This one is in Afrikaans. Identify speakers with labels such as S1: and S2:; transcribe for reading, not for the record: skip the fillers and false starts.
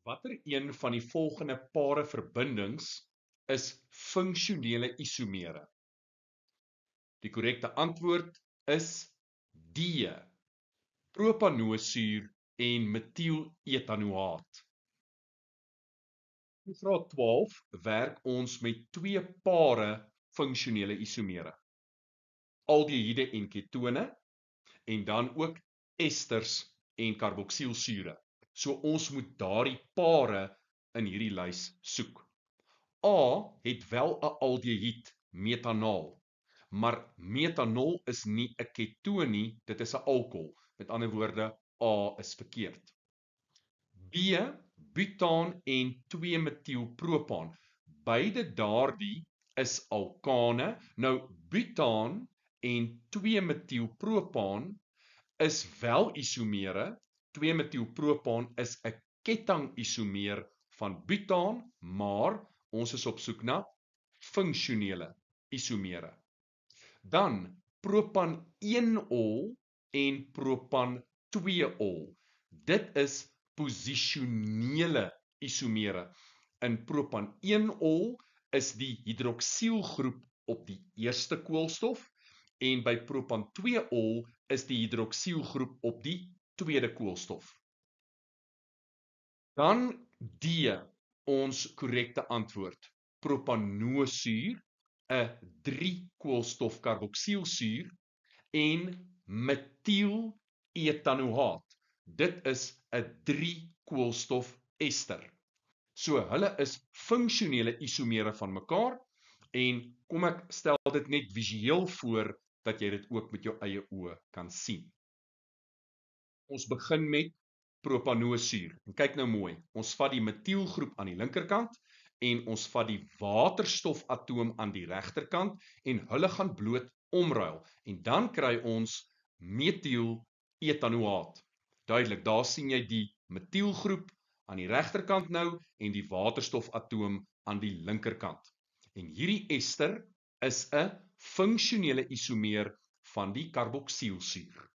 S1: Watter een van die volgende pare verbindings is funksionele isomere? Die korrekte antwoord is D. Propanoosuur en metieletanoaat. In graad 12 werk ons met twee pare funksionele isomere. Aldehiede en ketone en dan ook esters en karboksielsure. So ons moet daardie pare in hierdie lys soek. A het wel 'n aldehied, metanaal, maar metanol is nie 'n ketoon nie, dit is 'n alkohol. Met ander woorde, A is verkeerd. B, butaan en 2-metielpropaan. Beide daardie is alkane. Nou butaan en 2-metielpropaan is wel isomere. 2-metielpropaan is 'n kettingisomeer van butaan, maar ons is op soek na funksionele isomere. Dan propan-1-ol en propan-2-ol. Dit is posisionele isomere. In propan-1-ol is die hidroksielgroep op die eerste koolstof en by propan-2-ol is die hidroksielgroep op die tweede koolstof. Dan D, ons korrekte antwoord. Propanoosuur, 'n 3-koolstofkarboksielsuur en metieletanoaat. Dit is 'n 3-koolstofester. So hulle is funksionele isomere van mekaar en kom ek stel dit net visueel voor dat jy dit ook met jou eie oë kan sien. Ons begin met propanoosuur. En kyk nou mooi, ons vat die metielgroep aan die linkerkant en ons vat die waterstofatoom aan die regterkant en hulle gaan bloot omruil. En dan kry ons metieletanoaat. Duidelik, daar sien jy die metielgroep aan die regterkant nou en die waterstofatoom aan die linkerkant. En hierdie ester is 'n funksionele isomeer van die karboksielsuur.